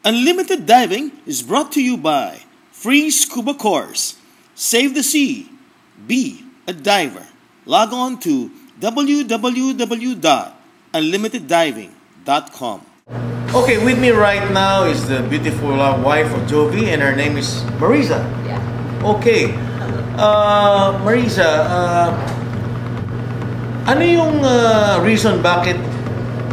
Unlimited Diving is brought to you by Free Scuba Course. Save the sea. Be a diver. Log on to www.unlimiteddiving.com. Okay, with me right now is the beautiful wife of Jovi, and her name is Marisa. Yeah. Okay. Marisa, ano yung reason bakit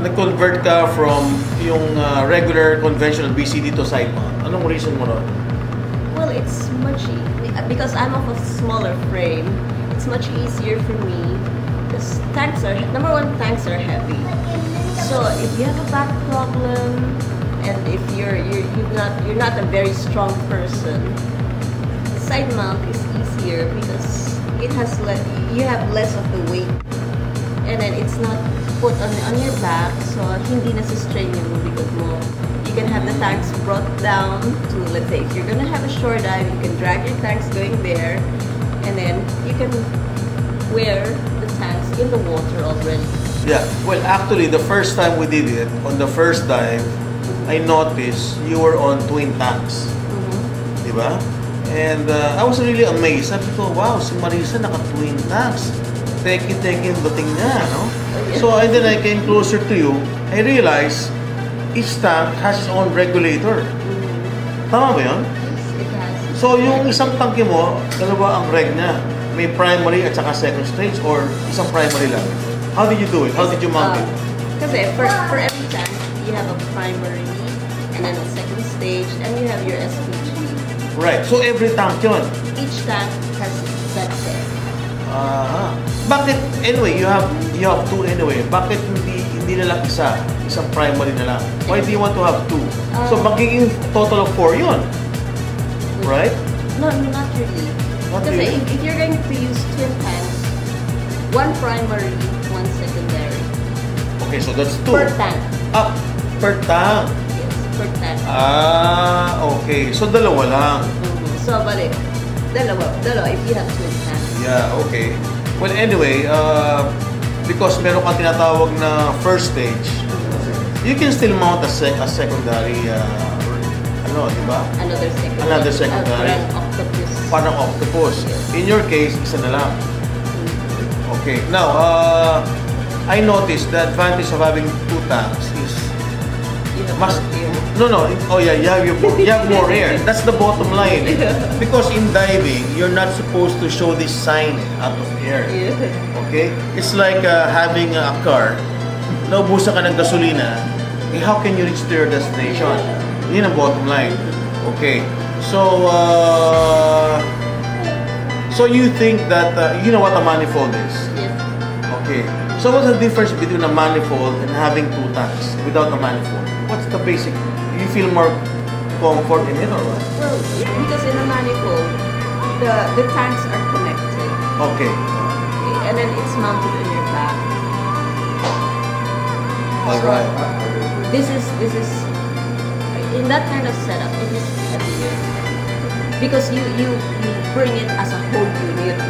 nag-convert ka from yung regular conventional BCD to side mount? Anong reason mo ron? Well, it's much because I'm of a smaller frame. It's much easier for me because tanks are number one. Tanks are heavy. So if you have a back problem and if you're not a very strong person, side mount is easier because it has you have less of the weight, and then it's not put on your back, so hindi na strain yung likod mo. You can have the tanks brought down to, let's say, if you're gonna have a shore dive, you can drag your tanks going there, and then you can wear the tanks in the water already. Yeah, well, actually, the first time we did it, on the first dive, I noticed you were on twin tanks. Diba? And I was really amazed. Sabi ko, wow, si Marisa naka-twin tanks. Teki yung dating niya, no? So, and then I came closer to you, I realized each tank has its own regulator. Tama ba yun? Yes, it has. So, yung isang tanke mo, dalawa ang reg niya. May primary at saka second stage, or isang primary lang? How did you do it? How did you mount it? Kasi for every tank, you have a primary, and then a second stage, and you have your SPG. Right. So, every tank yun? Each tank has that set. Bakit, anyway, you have two anyway. Bakit hindi na lang isang primary na lang? Why do you want to have two? So, magiging total of 4 yun. Right? No, not really. Not Kasi really? if you're going to use twin tanks, one primary, one secondary. Okay, so that's 2. Per tank. Per tank. Yes, per tank. Okay. So, dalawa lang. So, balik. Dalawa if you have twin tanks. Yeah, okay. Well, anyway, because meron kang tinatawag na first stage, you can still mount a secondary, di ba? Another secondary. Parang octopus. In your case, isa na lang. Okay. Now, I noticed the advantage of having two tanks is you have more air. That's the bottom line. Because in diving, you're not supposed to show this sign out of air. Okay? It's like having a car. Naubusan ka ng gasolina. How can you reach to your destination? Yun ang bottom line. Okay. So, so you think that, you know what a manifold is? Yes. Okay. So what's the difference between a manifold and having two tanks without a manifold? What's the basic? Do you feel more comfort in it or what? Well, because in a manifold, the tanks are connected. Okay. And then it's mounted on your back. Alright. This is in that kind of setup, it is heavier. Because you bring it as a whole unit.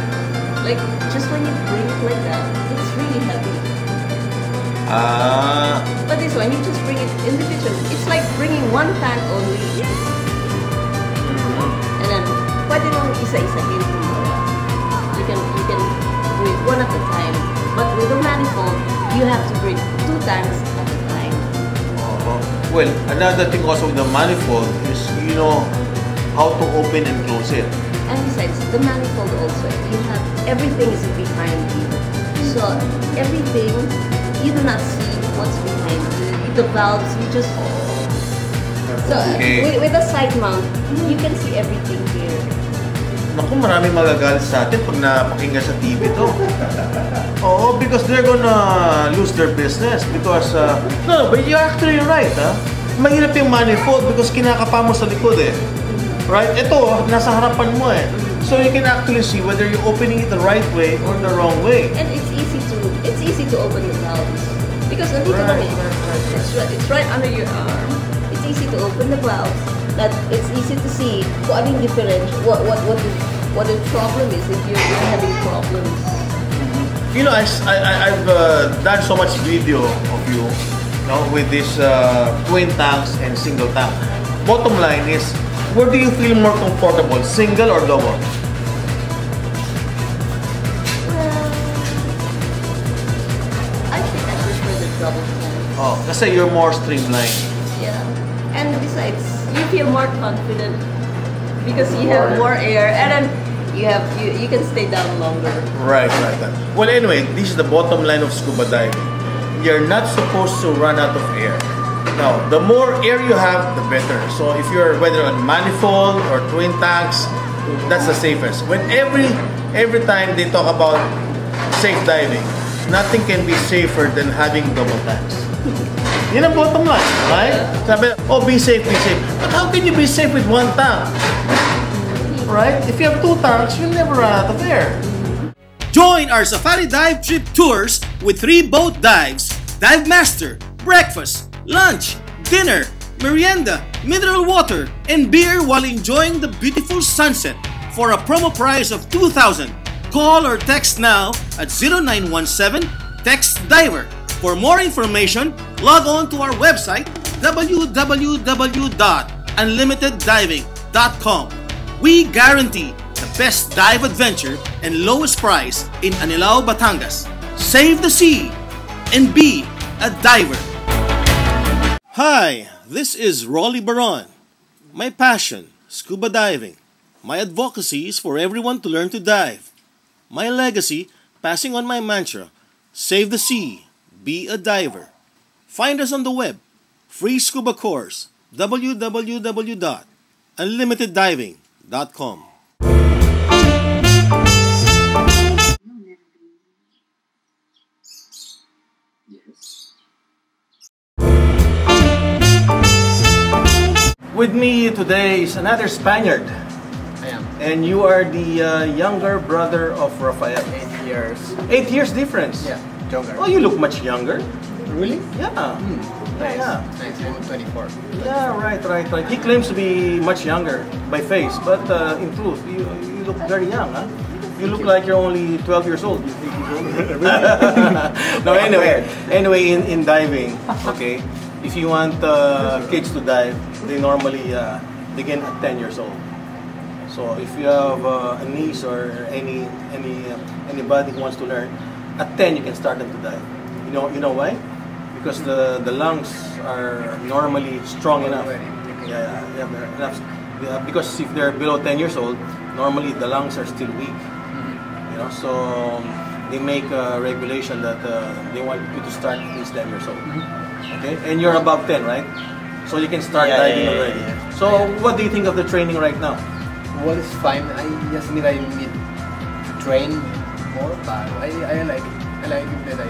Like, just when you bring it like that, it's really heavy. But this one, you just bring it individually. It's like bringing one tank only. And then, pwede mong isa-isahin. You can do it one at a time. But with a manifold, you have to bring two tanks at a time. Well, another thing also with the manifold is, you know how to open and close it. And besides, the manifold also, you have everything is behind you. So everything, you do not see what's behind you. The valves, you just... So with a side mount, you can see everything here. Naku, maraming magagalit sa atin pag napakinggan sa TV to. Oo, because they're gonna lose their business. Because, no, but you're actually right, ha? Mahirap yung manifold because kinakapa mo sa likod, eh. Right? Ito, nasa harapan mo, eh. So you can actually see whether you're opening it the right way or the wrong way. And it's easy to open the valves. Because nandito lang eh. It's right under your arm. It's easy to open the valves. That it's easy to see kung anong differential, what the problem is if you're having problems. You know, I've done so much video of you, with this twin tanks and single tank. bottom line is, where do you feel more comfortable, single or double? I think I prefer the double tank. Oh, kasi you're more streamlined. Yeah. And besides, you feel more confident because you have more air, and then you can stay down longer. Right. Well, anyway, this is the bottom line of scuba diving. You're not supposed to run out of air. Now, the more air you have, the better. So if you're whether on manifold or twin tanks, that's the safest. When every time they talk about safe diving, nothing can be safer than having double tanks. Yun ang bottom line, right? Sabi, oh, be safe, be safe. But how can you be safe with one tank? Right? If you have two tanks, you'll never run out of air. Join our safari dive trip tours with 3 boat dives, dive master, breakfast, lunch, dinner, merienda, mineral water, and beer while enjoying the beautiful sunset for a promo price of 2,000. Call or text now at 0917 text diver. For more information, log on to our website www.unlimiteddiving.com. We guarantee the best dive adventure and lowest price in Anilao, Batangas. Save the sea and be a diver. Hi, this is Rolly Baron. My passion, scuba diving. My advocacy is for everyone to learn to dive. My legacy, passing on my mantra, save the sea, be a diver. Find us on the web, free scuba course, www.unlimiteddiving.com. With me today is another Spaniard. I am. And you are the younger brother of Rafael. 8 years. 8 years difference? Yeah, younger. Oh, you look much younger. Really? Yeah. Nice. Yeah. Nice. I'm 24. Yeah, right. He claims to be much younger by face, but in truth, you look very young, huh? You look like you're only 12 years old. You think he's older? No, anyway, in diving, okay, if you want kids to dive, they normally begin at 10 years old. So if you have a niece or anybody who wants to learn, at 10 you can start them to dive. You know why? Because the lungs are normally strong enough. Enough. Because if they're below 10 years old, normally the lungs are still weak. So they make a regulation that they want you to start at least 10 years old. Okay, and you're above 10, right? So you can start diving already. So what do you think of the training right now? Well, it's fine. I just need to train more, but I like it. I like it that I.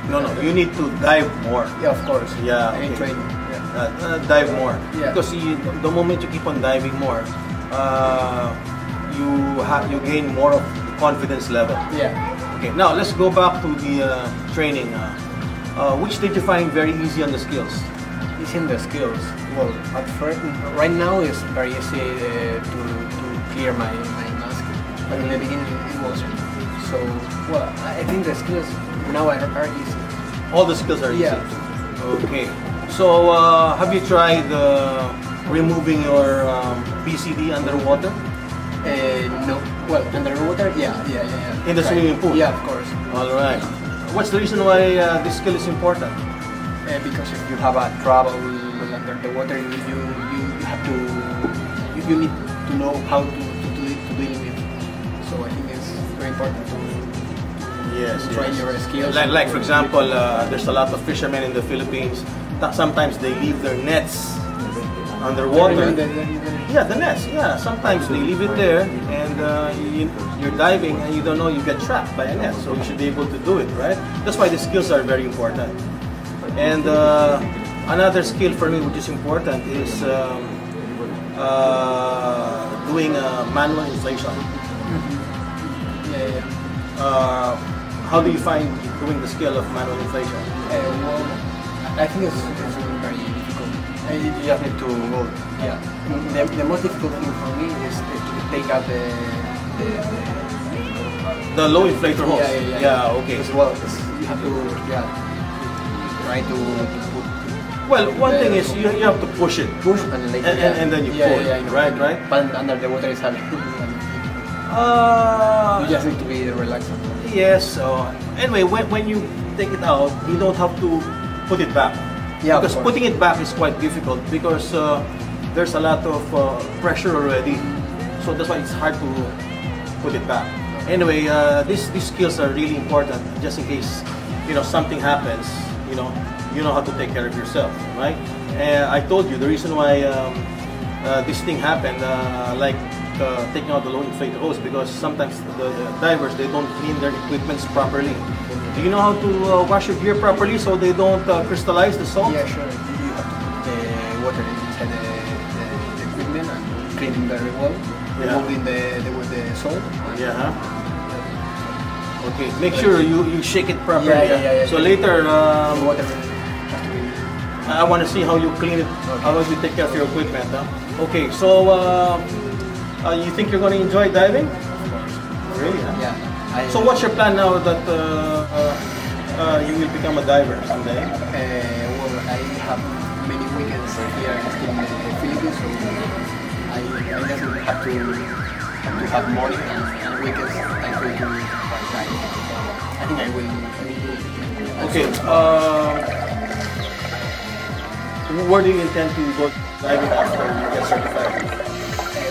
No, you need to dive more. Yeah, of course. Yeah, I okay. train. Yeah. Dive more. Yeah. Because the moment you keep on diving more, you gain more of the confidence level. Yeah. Okay. Now let's go back to the training. Which did you find very easy on the skills? It's in the skills. Well, at first, right now it's very easy to clear my mask, but in the beginning it wasn't. So, well, I think the skills now are easy. All the skills are easy. Yeah. Okay. So, have you tried removing your PCD underwater? No. Well, underwater, yeah. In the swimming pool? Yeah, of course. All right. What's the reason why this skill is important? Because if you have a trouble under the water, you have to you need to know how to deal with it. So I think it's very important to train your skills. Like for example, there's a lot of fishermen in the Philippines. Sometimes they leave their nets underwater. Yeah, the nets. Yeah, sometimes they leave it there, and you're diving and you don't know you get trapped by a net. So you should be able to do it, right? That's why the skills are very important. And another skill for me which is important is doing manual inflation. How do you find doing the skill of manual inflation? Well, I think it's very difficult. You just need to go. Yeah. The most difficult thing for me is to take out the low inflator hose. Yeah. Okay. As well, you have to try to Well, one thing is you have to push it. Push and later, And then you pull. I know. Right, right? But under the water is hard. You just need to be relaxed. Yes. So anyway, when you take it out, you don't have to put it back. Yeah, because putting it back is quite difficult because there's a lot of pressure already. So that's why it's hard to put it back. Anyway, these skills are really important just in case something happens. You know how to take care of yourself, right? And I told you the reason why this thing happened, taking out the low inflated hose, because sometimes the divers, they don't clean their equipments properly. Do you know how to wash your gear properly so they don't crystallize the salt? Yeah, sure. You have to put the water inside the equipment and cleaning very well, removing the salt. Yeah. Okay, make sure you shake it properly. Yeah. So later, The water has to be... I want to see how you clean it, how you take care of your equipment. Huh? Okay, so you think you're going to enjoy diving? Of course. Really? Huh? Yeah. So what's your plan now that you will become a diver someday? Well, I have many weekends here still in the Philippines, so I just have to have morning and weekends. I try to dive. I think I will do it. Okay. Where do you intend to go diving after you get certified?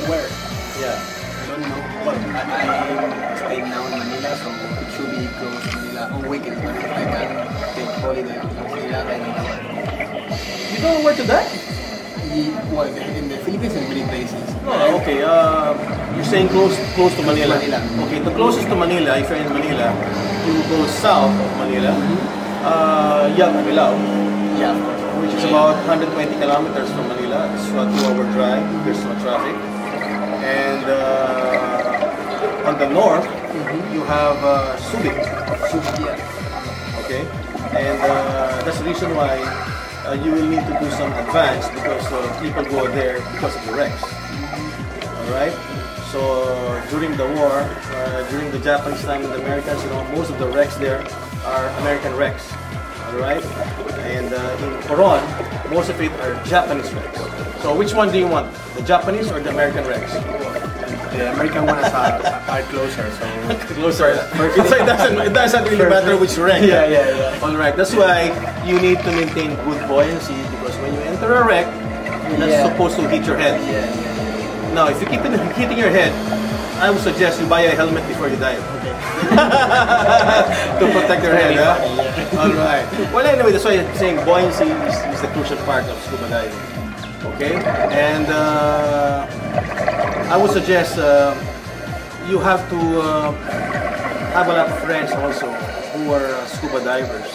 Where? Yeah. I don't know, but I stay now in Manila, so it should be close to Manila on weekends. But if I can take holiday to Manila, I don't know. You don't know where to dive? Well, in the Philippines and many places. No, okay. You're saying close to Manila. Manila. Okay, the closest to Manila, if you're in Manila, you go south of Manila, Yagbilao, Yeah, of course. which is about 120 kilometers from Manila. It's a 2-hour drive. There's no traffic. And on the north, you have Subic. Yeah. Okay, and that's the reason why you will need to do some advance because people go there because of the wrecks. All right. So during the war, during the Japanese time and the Americans, most of the wrecks there are American wrecks. All right. And in Coron, most of it are Japanese wrecks. So which one do you want? The Japanese or the American wrecks? The American ones are closer, so... Closer. It doesn't really matter which wreck. Yeah. All right. That's why you need to maintain good buoyancy because when you enter a wreck, you're not supposed to hit your head. Yeah. Now, if you keep hitting your head, I would suggest you buy a helmet before you dive. Okay. To protect your head. Huh? All right. Well, anyway, that's why I'm saying buoyancy is the crucial part of scuba diving. Okay. And I would suggest you have to have a lot of friends also who are scuba divers.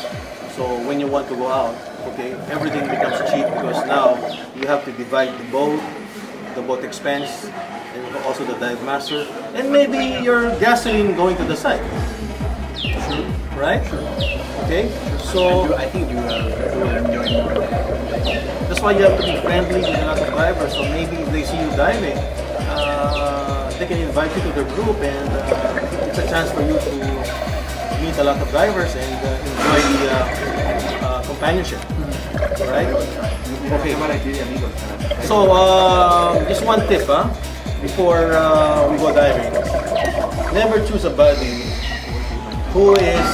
So when you want to go out, okay, everything becomes cheap because now you have to divide the boat expense, and also the dive master, and maybe your gasoline going to the site. Sure. Right? Okay. So I think you will enjoy more. that's why you have to be friendly with a lot of divers. So maybe if they see you diving, they can invite you to their group, and it's a chance for you to meet a lot of divers and enjoy the companionship. Right? Okay. So just one tip, before we go diving. Never choose a buddy who is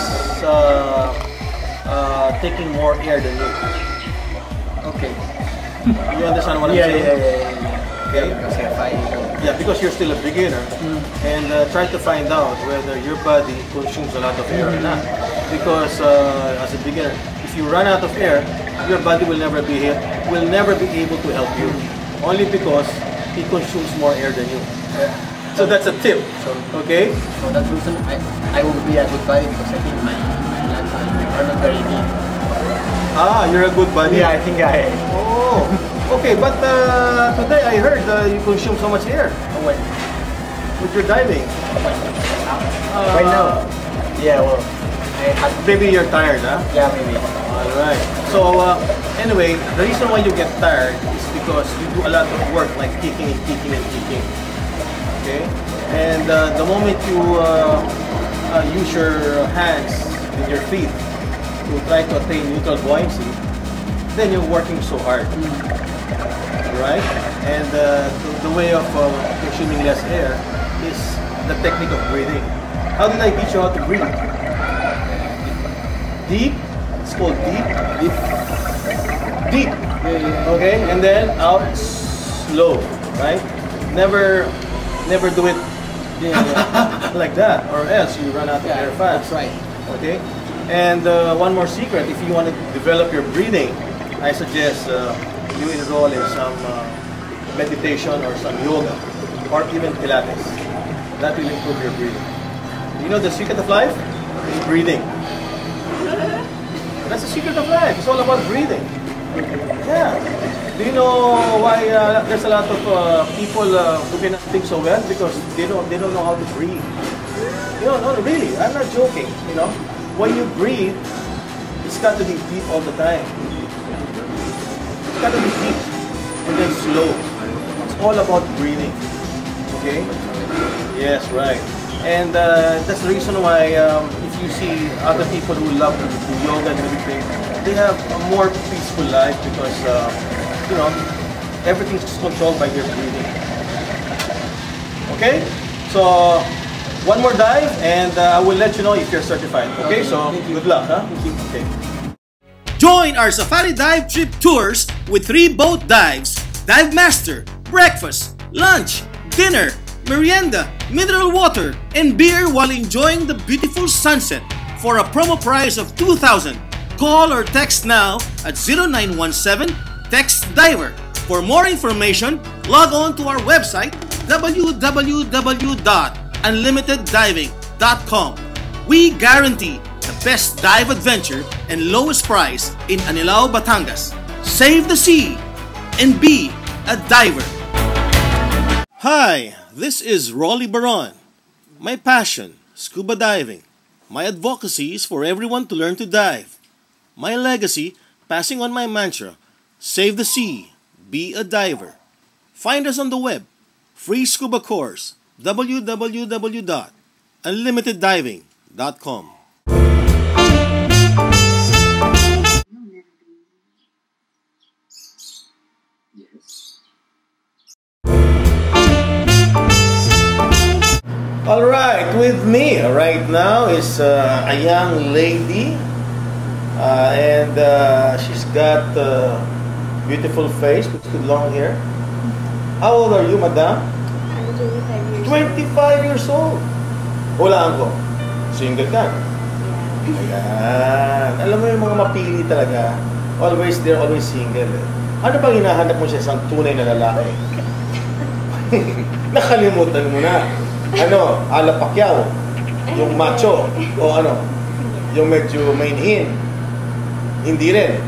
taking more air than you. Okay. You understand what I'm saying? Yeah. Okay. Because Because you're still a beginner, and try to find out whether your body consumes a lot of air or not. Because as a beginner, if you run out of air, your body will never be able to help you. Only because he consumes more air than you. So that's a tip. Okay. So that's the reason I will be a good buddy because I think my legs are not very deep. Ah, you're a good buddy. Yeah, I think I. Oh, okay. But today I heard you consume so much air Oh wait. with your diving. Right now. Yeah, well, I had. Maybe you're tired, huh? Yeah, maybe. Alright. So, anyway, the reason why you get tired is because you do a lot of work like kicking and kicking and kicking. Okay? And the moment you use your hands and your feet to try to attain neutral buoyancy, then you're working so hard. Right? And the way of consuming less air is the technique of breathing. How did I teach you how to breathe? Deep. It's called deep. Deep. Deep. Okay? And then out slow. Right? Never do it like that, or else you run out of air fast. That's right. Okay? And one more secret, if you want to develop your breathing, I suggest you enroll in some meditation or some yoga, or even Pilates. That will improve your breathing. You know the secret of life? Is breathing. That's the secret of life. It's all about breathing. Yeah. Do you know why there's a lot of people who cannot think so well? Because they don't know how to breathe. You know, no, really, I'm not joking. You know, when you breathe, it's got to be deep all the time. It's got to be deep and then slow. It's all about breathing. Okay? Yes, right. And that's the reason why if you see other people who love to do yoga and meditate, they have a more peaceful life because you know, everything's controlled by their breathing. Okay? So one more dive and I will let you know if you're certified. Okay? So good luck, huh? Okay. Join our Safari Dive Trip Tours with 3 boat dives, Dive Master, breakfast, lunch, dinner, merienda, mineral water, and beer while enjoying the beautiful sunset for a promo price of 2,000. Call or text now at 0917 Text Diver. For more information, log on to our website www.unlimiteddiving.com. We guarantee the best dive adventure and lowest price in Anilao, Batangas. Save the sea and be a diver. Hi, this is Rolly Baron. My passion, scuba diving. My advocacy is for everyone to learn to dive. My legacy, passing on my mantra, save the sea, be a diver. Find us on the web, free scuba course, www.unlimiteddiving.com. Alright, with me right now is a young lady and she's got a beautiful face with good long hair. How old are you, madam? I'm 25 years 25 years old. Hulaan ko. Single ka. Ayan. Alam mo yung mga mapili talaga. They're always single. Ano bang hinahanap mo siya isang tunay na lalaki? Nakalimutan mo na. Ano, Ala Pacquiao, yung macho, o ano, yung medyo mainhin. Hindi rin.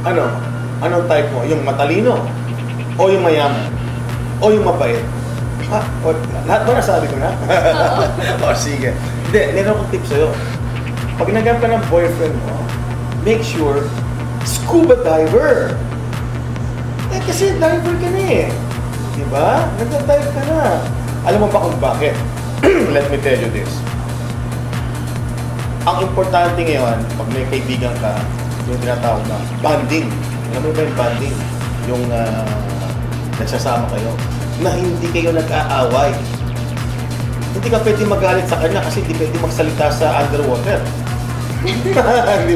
Ano, anong type mo? Yung matalino, o yung mayaman, o yung mabait. Lahat ba nasabi ko na? O sige. Hindi, meron akong tip sa'yo. Pag naghanap ka ng boyfriend mo, make sure, scuba diver. Kasi diver ka na eh. Diba? Nagda-dive ka na. Alam mo ba kung bakit? Let me tell you this. Ang importante ngayon, pag may kaibigan ka, yung tinatawag na bonding. Alam mo ba yung bonding? Yung nagsasama kayo, na hindi kayo nag-aaway. Hindi ka pwede magalit sa kanya kasi hindi pwede magsalita sa underwater. Di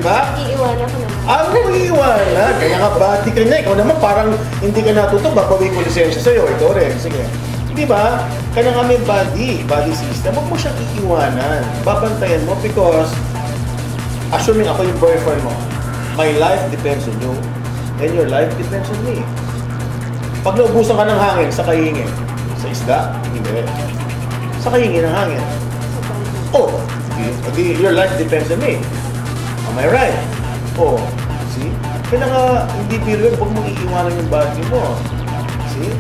ba? Iiwanan ko naman. Iiwanan. Kaya nga bati ka niya. Ikaw naman parang hindi ka natuto, babawin ko lisensya sa'yo. Ito rin. Sige. Di ba? Kaya nga may body system. Huwag mo siyang iiwanan. Babantayan mo because assuming ako yung boyfriend mo, my life depends on you and your life depends on me. Pag naubusan ka ng hangin sa kahingin, sa isda, hindi. Sa kahingin ng hangin. Oh, your life depends on me. Am I right? Oh, see? Kaya nga, hindi period, huwag mong iiwanan yung body mo.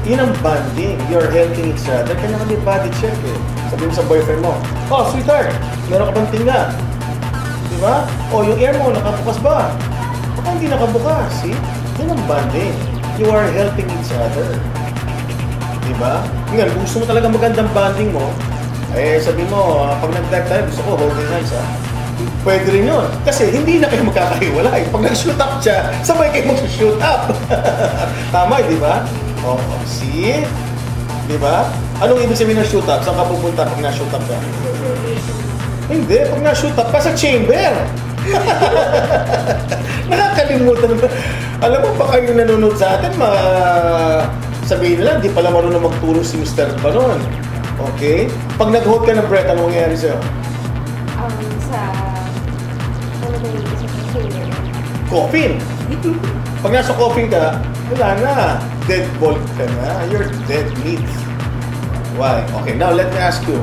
Yun ang bonding. You're helping each other. Kaya nga may body check eh. Sabi mo sa boyfriend mo, oh, sweetheart, meron ka bang tinga? Diba? Oh, yung air mo, nakabukas ba? Baka hindi nakabukas. See? Yun ang bonding. You are helping each other. Diba? Ngayon, kung gusto mo talaga magandang bonding mo, eh, sabi mo, pag nag-dive tayo, gusto ko holding hands, ha? Pwede rin yun. Kasi hindi na kayo magkakahiwalay. Pag nag-shoot up siya, sabay kayo mag-shoot up. Tama, di ba? Oo, see? Di ba? Anong ibig sabihin ng shoot up? Saan ka pupunta pag na-shoot up ka? Hindi, pag na-shoot up ka sa chamber. Nakakalimutan mo. Alam mo, baka yung nanonood sa atin, sabihin nila, di pala marunong magturo si Mr. Banon. Okay? Pag nag-hold ka ng breath, anong mangyayari sa'yo? Coffin. Pag nasa coffin ka, wala na. Dead ball ka na. You're dead meat. Why? Okay, now let me ask you.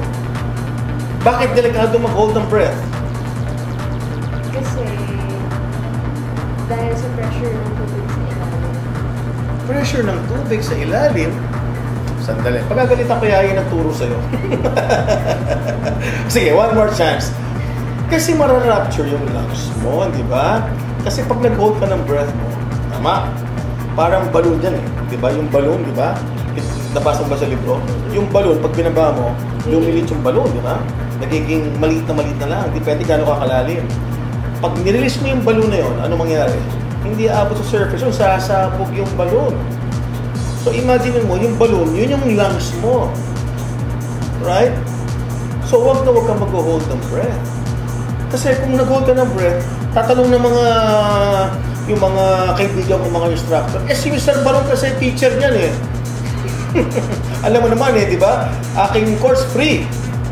Bakit delikado mag-hold ng breath? Kasi dahil sa pressure ng tubig sa ilalim. Pressure ng tubig sa ilalim? Sandali. Pagagalitan ko yaya ng turo sa'yo. Sige, one more chance. Kasi mararapture yung lungs mo, di ba? Kasi pag nag-hold ka ng breath mo, tama? Parang balloon yan eh. Di ba? Yung balloon, di ba? Nabasa mo ba sa libro? Yung balloon, pag binaba mo, lumilit yung balloon, di ba? Nagiging maliit na lang. Depende gano'ng kakalalim. Pag nirelease mo yung balloon na yun, ano mangyari? Hindi aabot sa surface yun, sasabog yung balloon. So imagine mo, yung balloon, yun yung lungs mo. Right? So wag kang mag-hold ng breath. Kasi kung nag-hold ka ng breath, tatanong ng yung mga kaibigan ko, mga instructor, si Mr. Baron kasi teacher niyan eh. Alam mo naman eh, di ba? Aking course free.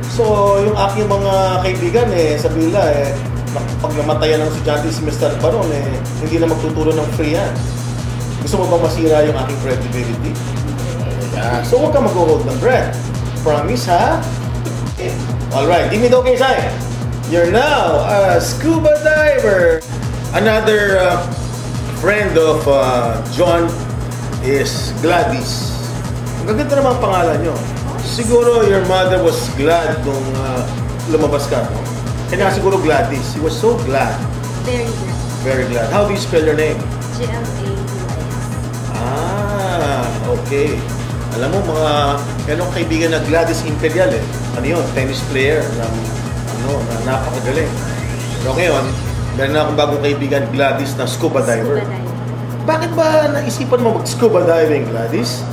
So, yung aking mga kaibigan eh, sabi nila eh, pag namatayan ng estudyante si Mr. Baron eh, hindi na magtuturo ng free yan. Gusto mo bang masira yung aking credibility? Yeah. So, huwag ka mag-hold ng breath. Promise, ha? Okay. Alright, give me the okay sign. You're now a scuba diver. Another friend of John is Gladys. Ang ganda naman ang pangalan nyo. Siguro your mother was glad nung lumabas ka, no? Kaya siguro Gladys. She was so glad. Very glad. Very glad. How do you spell your name? G-L-A-D-I-S. Ah, okay. Alam mo, ganong kaibigan na Gladys Imperial eh. Ano yun? Tennis player na napakagaling. Pero ngayon, meron na akong bagong kaibigan, Gladys, na scuba diver. Scuba diver. Bakit ba naisipan mo mag-scuba diving, Gladys?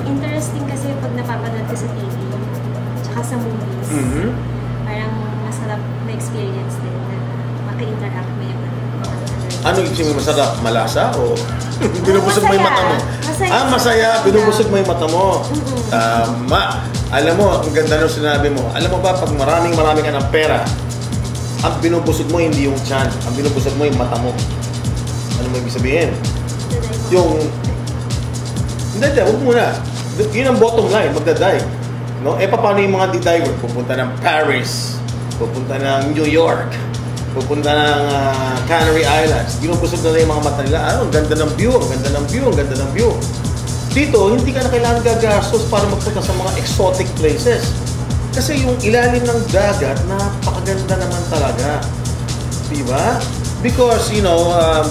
Interesting kasi pag napapanood ko sa TV, tsaka sa movies, parang masarap na experience din na maka-interact mo yung Ano yung masarap? Malasa o binubusog mo yung mata mo? Masaya. Masaya. Binubusog mo yung mata mo. Tama. Alam mo, ang ganda nung sinabi mo. Alam mo ba, pag maraming ka ng pera, ang binubusog mo hindi yung tiyan. Ang binubusog mo yung mata mo. Ano mo ibig sabihin? Yung... Hindi, huwag muna. Yun ang bottom line, magdadive. No? Paano yung mga diver? Pupunta ng Paris, pupunta ng New York, pupunta ng Canary Islands. Binubusog na yung mga mata nila. Ang ganda ng view, ang ganda ng view, ang ganda ng view. Dito, hindi ka na kailangan gagastos para magpunta sa mga exotic places. Kasi yung ilalim ng dagat, napakaganda naman talaga. Diba? Because,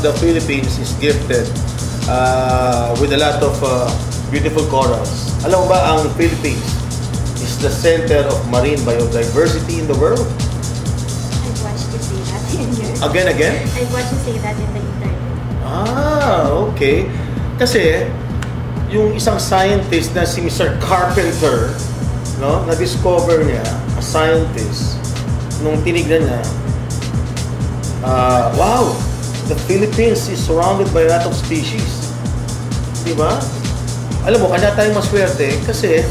the Philippines is gifted with a lot of beautiful corals. Alam mo ba, ang Philippines is the center of marine biodiversity in the world? I've watched you say that in your... Again? I've watched you say that in the internet. Okay. Kasi, yung isang scientist na si Mr. Carpenter, no, na-discover niya, a scientist, nung tinignan niya, wow, the Philippines is surrounded by a lot of species. Diba? Alam mo, kanya tayong maswerte kasi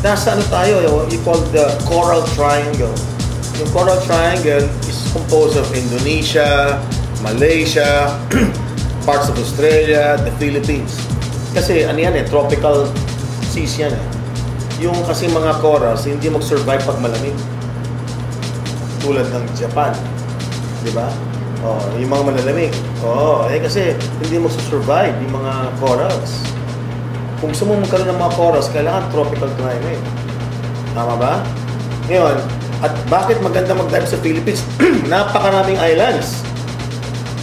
nasa tayo, you call the Coral Triangle. Yung Coral Triangle is composed of Indonesia, Malaysia, parts of Australia, the Philippines. Kasi yan tropical seas yan eh. Yung kasi mga corals, hindi mag-survive pag malamig. Tulad ng Japan. Di ba? Yung mga malalamig. Kasi hindi mag-survive yung mga corals. Kung gusto mo magkaroon ng mga corals, kailangan tropical climate. Tama ba? Ngayon, at bakit maganda mag-dive sa Philippines? Napakaraming islands.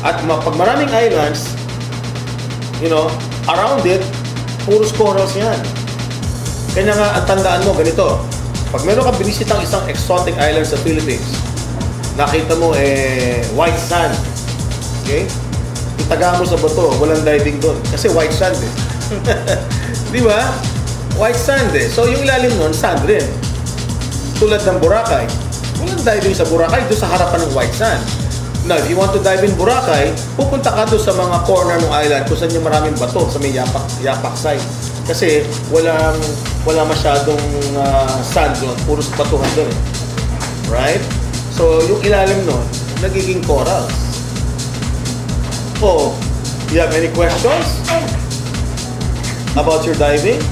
At pag maraming islands, around it, puros corals yan. Kaya nga, ang tandaan mo, ganito. Pag meron kang binisitang isang exotic island sa Philippines, nakita mo white sand. Okay? Itaga mo sa bato, walang diving doon. Kasi white sand eh. Di ba? White sand eh. So yung ilalim nun, sand rin. Tulad ng Boracay. Walang diving sa Boracay, doon sa harapan ng white sand. Now, if you want to dive in Boracay, pupunta ka doon sa mga corner ng island kung saan yung maraming bato sa may yapak side. Kasi wala masyadong sand doon, puro batuhan doon eh. Right? So, yung ilalim nun, nagiging corals. Oh, you have any questions about your diving?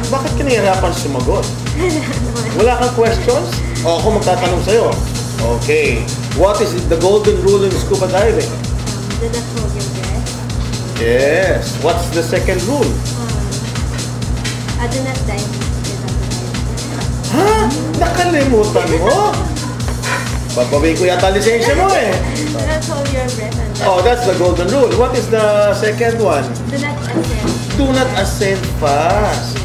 Bakit ka nahihirapan sumagot? Wala kang questions? O ako magtatanong sa'yo. Okay. What is the golden rule in scuba diving? Do not hold your breath. Yes. What's the second rule? Do not dive without the dive. Ha? Nakalimutan mo? Papawi ko yata lisensya mo eh. Do not hold your breath. And Oh, that's the golden rule. What is the second one? do not ascend. Do not ascend fast.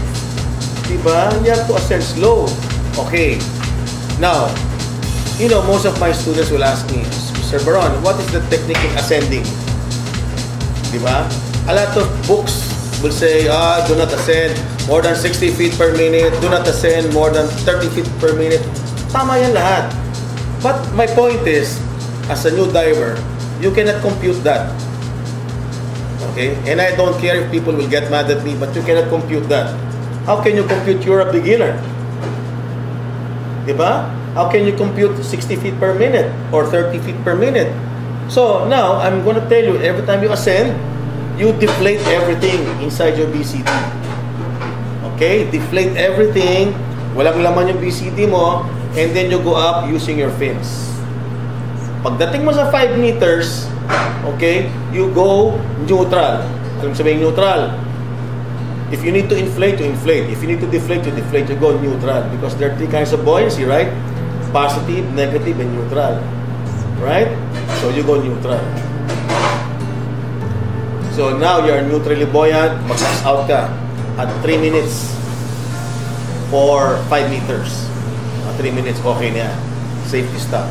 Diba? You have to ascend slow. Okay. Now, you know, most of my students will ask me, Sir Baron, what is the technique in ascending? Diba? A lot of books will say, do not ascend more than 60 feet per minute. Do not ascend more than 30 feet per minute. Tama yan lahat. But my point is, as a new diver, you cannot compute that. Okay? And I don't care if people will get mad at me, but you cannot compute that. How can you compute you're a beginner? Diba? How can you compute 60 feet per minute or 30 feet per minute? So now, I'm going to tell you, every time you ascend, you deflate everything inside your BCD. Okay? Deflate everything. Walang laman yung BCD mo. And then you go up using your fins. Pagdating mo sa 5 meters, okay, you go neutral. Alam sabihin neutral? If you need to inflate, you inflate. If you need to deflate, you deflate. You go neutral. Because there are 3 kinds of buoyancy, right? Positive, negative, and neutral. Right? So you go neutral. So now you're neutrally buoyant. Mag-pass out ka at 3 minutes for 5 meters. 3 minutes, okay na yan. Safety stop.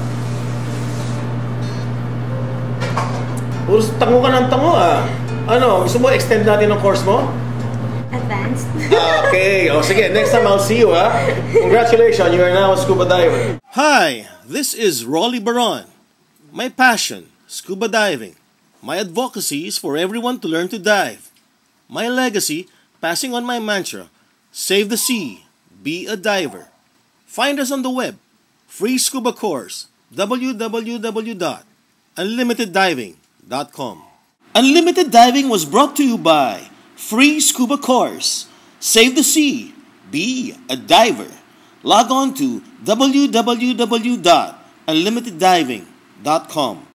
Puro tango ka ng tango ah. Ano, gusto mo extend natin ang course mo? Advanced. Okay. O sige, next time I'll see you, ha? Congratulations, you are now a scuba diver. Hi, this is Rolly Baron. My passion, scuba diving. My advocacy is for everyone to learn to dive. My legacy, passing on my mantra, save the sea, be a diver. Find us on the web, free scuba course, www.unlimiteddiving.com. Unlimited Diving was brought to you by Free Scuba Course. Save the sea. Be a diver. Log on to www.unlimiteddiving.com.